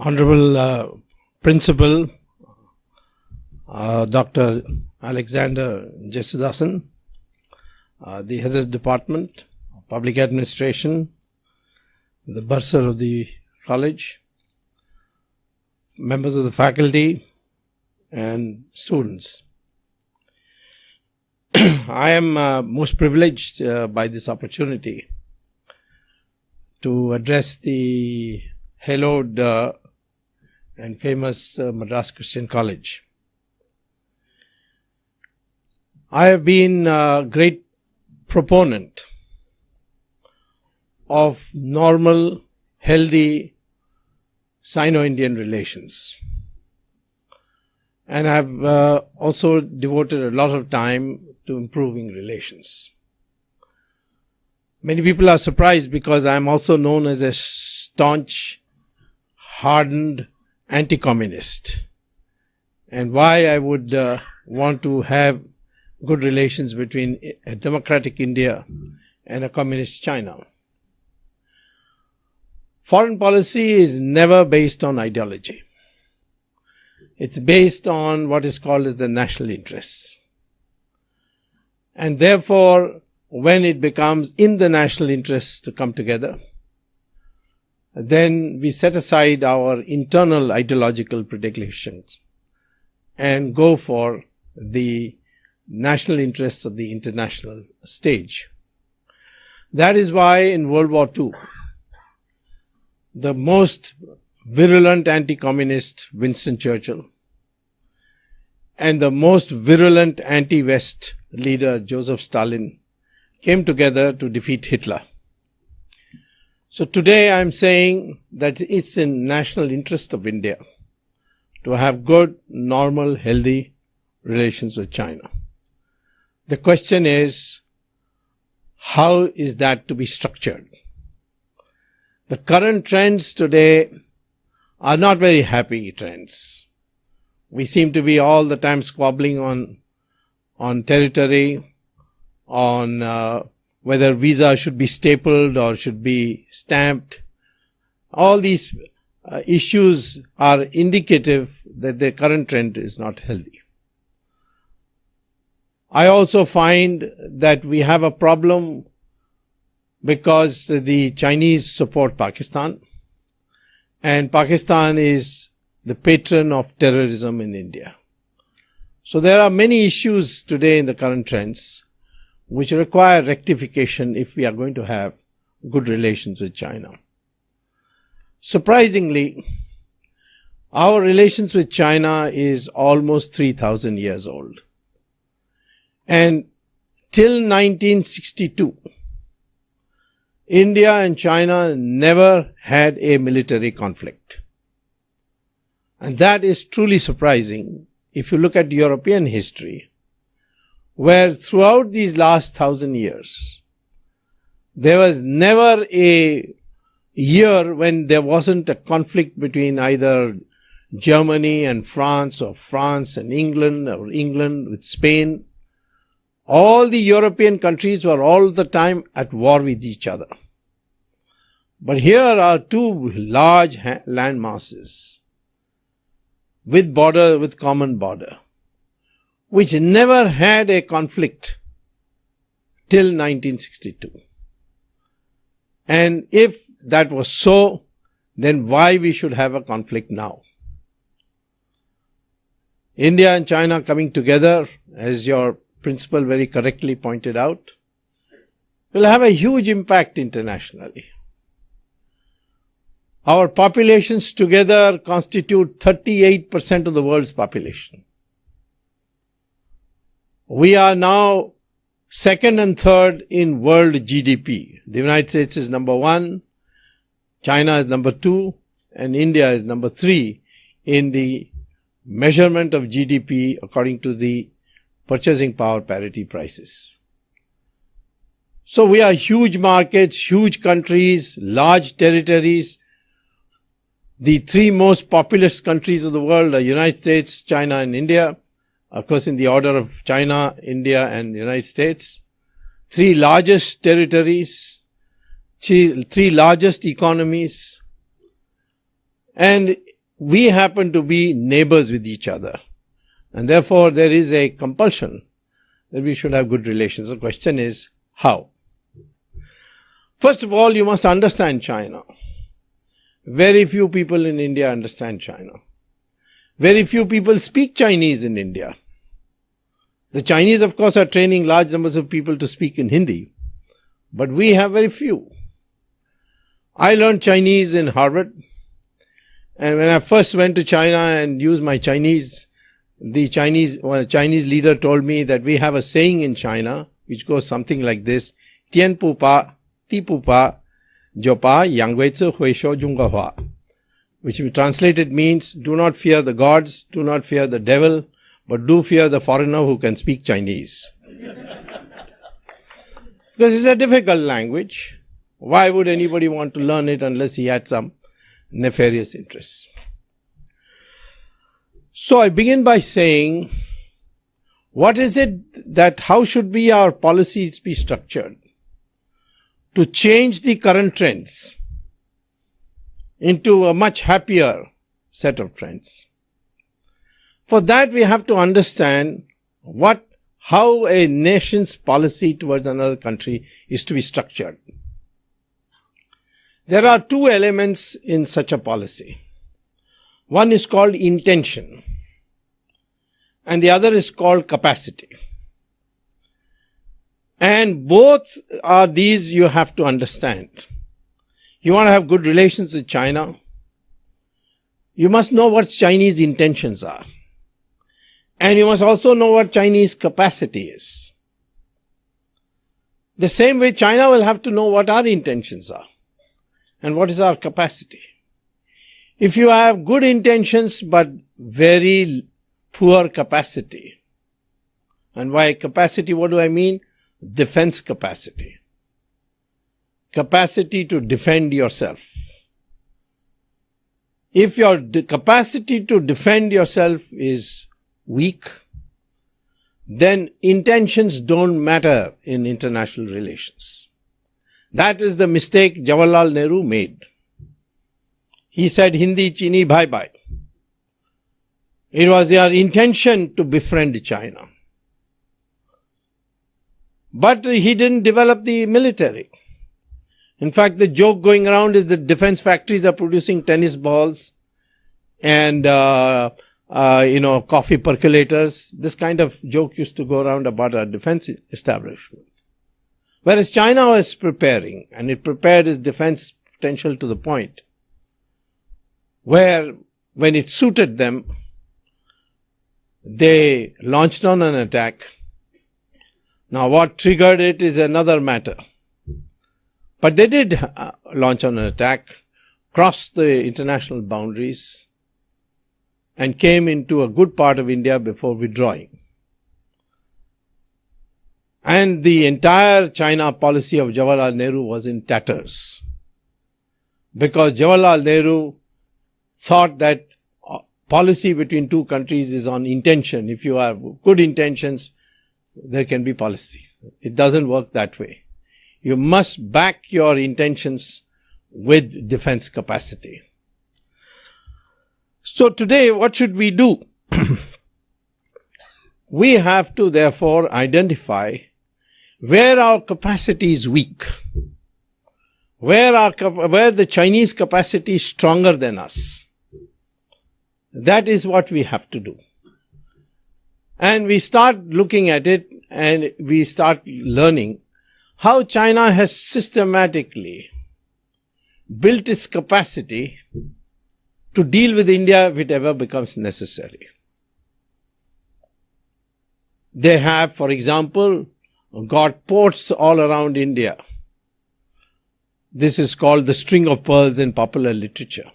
Honorable Principal Dr. Alexander Jesudasan, the Head of the Department of Public Administration, the Bursar of the College, members of the faculty and students. I am most privileged by this opportunity to address the hallowed and famous Madras Christian College. I have been a great proponent of normal, healthy Sino-Indian relations. And I have also devoted a lot of time to improving relations. Many people are surprised because I am also known as a staunch, hardened anti-communist. And why I would want to have good relations between a democratic India and a communist China. Foreign policy is never based on ideology. It's based on what is called as the national interests. And therefore, when it becomes in the national interests to come together, then we set aside our internal ideological predilections and go for the national interests of the international stage. That is why in World War II, the most virulent anti-communist Winston Churchill and the most virulent anti-West leader Joseph Stalin came together to defeat Hitler. So today I am saying that it's in national interest of India to have good, normal, healthy relations with China. The question is, how is that to be structured? The current trends today are not very happy trends. We seem to be all the time squabbling on territory, on whether visa should be stapled or should be stamped. All these issues are indicative that the current trend is not healthy. I also find that we have a problem because the Chinese support Pakistan, and Pakistan is the patron of terrorism in India. So there are many issues today in the current trends which require rectification if we are going to have good relations with China. Surprisingly, our relations with China is almost 3,000 years old. And till 1962, India and China never had a military conflict. And that is truly surprising if you look at European history, where throughout these last 1,000 years, there was never a year when there wasn't a conflict between either Germany and France, or France and England, or England with Spain. All the European countries were all the time at war with each other. But here are two large land masses with common border, which never had a conflict till 1962. And if that was so, then why we should have a conflict now? India and China coming together, as your principal very correctly pointed out, will have a huge impact internationally. Our populations together constitute 38% of the world's population. We are now second and third in world GDP. The United States is number 1, China is number 2, and India is number 3 in the measurement of GDP according to the purchasing power parity prices. So we are huge markets, huge countries, large territories. The three most populous countries of the world are United States, China and India. Of course, in the order of China, India and the United States. Three largest territories, three largest economies. And we happen to be neighbors with each other. And therefore, there is a compulsion that we should have good relations. The question is, how? First of all, you must understand China. Very few people in India understand China. Very few people speak Chinese in India. The Chinese, of course, are training large numbers of people to speak in Hindi. But we have very few. I learned Chinese in Harvard. And when I first went to China and used my Chinese, a Chinese leader told me that we have a saying in China which goes something like this: Tian pu pa, ti pu pa, jo pa, yang wei zi hui shou zhong hua. Which translated means, do not fear the gods, do not fear the devil, but do fear the foreigner who can speak Chinese. Because it's a difficult language. Why would anybody want to learn it unless he had some nefarious interests? So I begin by saying, what is it that, how should be our policies be structured to change the current trends into a much happier set of trends? For that, we have to understand how a nation's policy towards another country is to be structured. There are two elements in such a policy. One is called intention, and the other is called capacity. And both are these you have to understand. You want to have good relations with China, you must know what Chinese intentions are. And you must also know what Chinese capacity is. The same way, China will have to know what our intentions are and what is our capacity. If you have good intentions but very poor capacity, and by capacity, what do I mean? Defense capacity. Capacity to defend yourself. If your capacity to defend yourself is weak, then intentions don't matter in international relations. That is the mistake Jawaharlal Nehru made. He said, Hindi Chini bhai bhai. It was their intention to befriend China. But he didn't develop the military. In fact, the joke going around is that defense factories are producing tennis balls and, coffee percolators. This kind of joke used to go around about our defense establishment. Whereas China was preparing, and it prepared its defense potential to the point where, when it suited them, they launched on an attack. Now, what triggered it is another matter. But they did launch on an attack, crossed the international boundaries, and came into a good part of India before withdrawing. And the entire China policy of Jawaharlal Nehru was in tatters. Because Jawaharlal Nehru thought that policy between two countries is on intention. If you have good intentions, there can be policy. It doesn't work that way. You must back your intentions with defense capacity. So today, what should we do? We have to therefore identify where our capacity is weak, where the Chinese capacity is stronger than us. That is what we have to do. And we start looking at it and we start learning how China has systematically built its capacity to deal with India if it ever becomes necessary. They have, for example, got ports all around India. This is called the string of pearls in popular literature.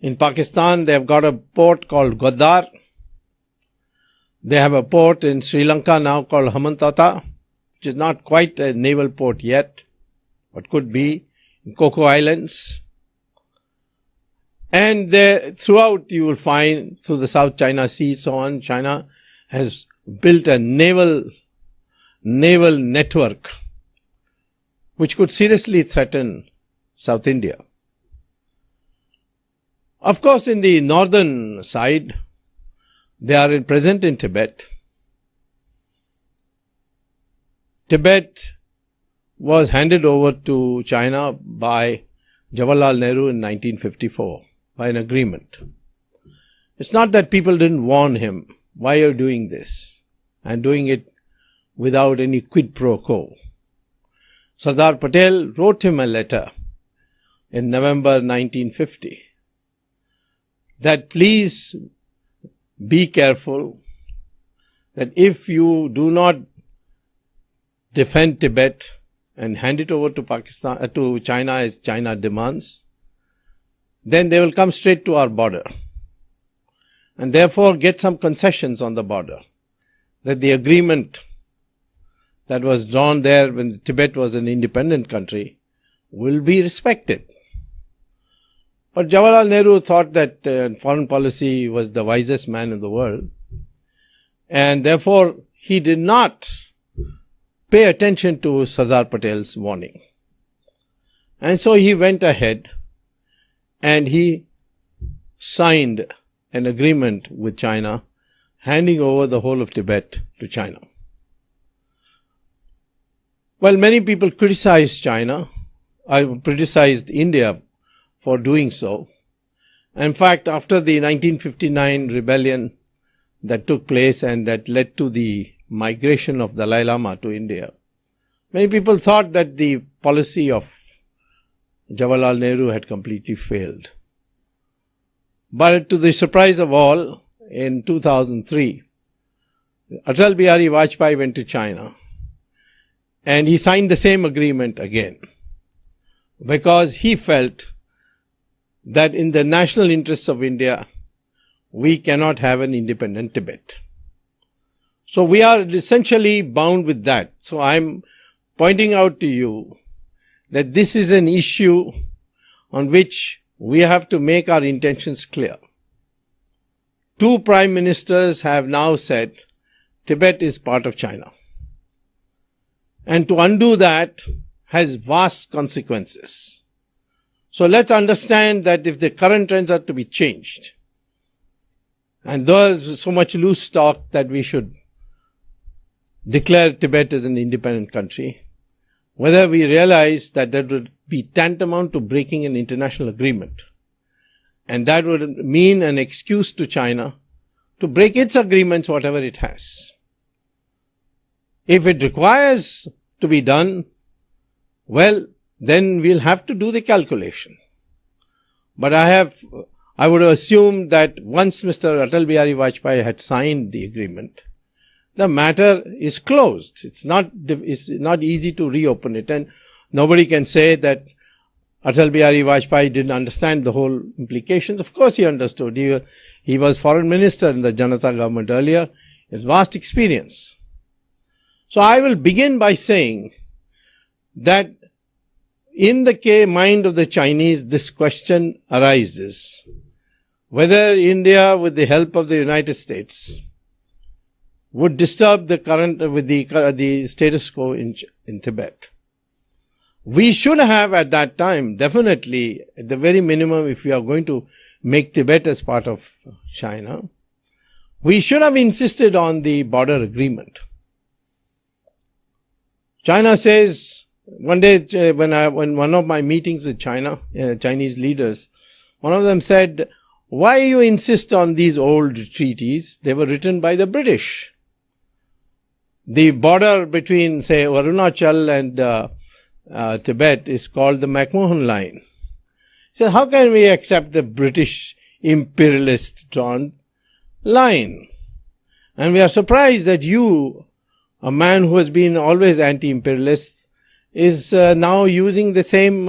In Pakistan, they have got a port called Gwadar. They have a port in Sri Lanka now called Hamantata, which is not quite a naval port yet, but could be, in Coco Islands. And there, throughout you will find, through the South China Sea, so on, China has built a naval network which could seriously threaten South India. Of course, in the northern side, they are present in Tibet. Tibet was handed over to China by Jawaharlal Nehru in 1954 by an agreement. It's not that people didn't warn him, why are you doing this? And doing it without any quid pro quo. Sardar Patel wrote him a letter in November 1950 that please be careful that if you do not defend Tibet and hand it over to Pakistan, to China as China demands, then they will come straight to our border. And therefore get some concessions on the border. That the agreement that was drawn there when Tibet was an independent country will be respected. But Jawaharlal Nehru thought that foreign policy was the wisest man in the world, and therefore he did not pay attention to Sardar Patel's warning. And so he went ahead and he signed an agreement with China, handing over the whole of Tibet to China. Well, many people criticized criticized India for doing so. In fact, after the 1959 rebellion that took place and that led to the migration of Dalai Lama to India, many people thought that the policy of Jawaharlal Nehru had completely failed. But to the surprise of all, in 2003, Atal Bihari Vajpayee went to China and he signed the same agreement again because he felt that in the national interests of India, we cannot have an independent Tibet. So we are essentially bound with that. So I'm pointing out to you that this is an issue on which we have to make our intentions clear. Two prime ministers have now said Tibet is part of China. And to undo that has vast consequences. So let's understand that if the current trends are to be changed, and there is so much loose talk that we should declare Tibet as an independent country, whether we realize that that would be tantamount to breaking an international agreement. And that would mean an excuse to China to break its agreements, whatever it has. If it requires to be done, well, then we'll have to do the calculation. But I would assume that once Mr. Atal Bihari Vajpayee had signed the agreement, the matter is closed. It's not easy to reopen it, and nobody can say that Atal Bihari Vajpayee didn't understand the whole implications. Of course he understood. He was foreign minister in the Janata government earlier. He has vast experience. So I will begin by saying that in the mind of the Chinese, this question arises whether India, with the help of the United States, would disturb the status quo in Tibet. We should have at that time, definitely, at the very minimum, if we are going to make Tibet as part of China, we should have insisted on the border agreement. China says, one day when one of my meetings with Chinese leaders, one of them said, why you insist on these old treaties? They were written by the British. The border between, say, Arunachal and Tibet is called the McMahon Line. So how can we accept the British imperialist drawn line? And we are surprised that you, a man who has been always anti-imperialist, is now using the same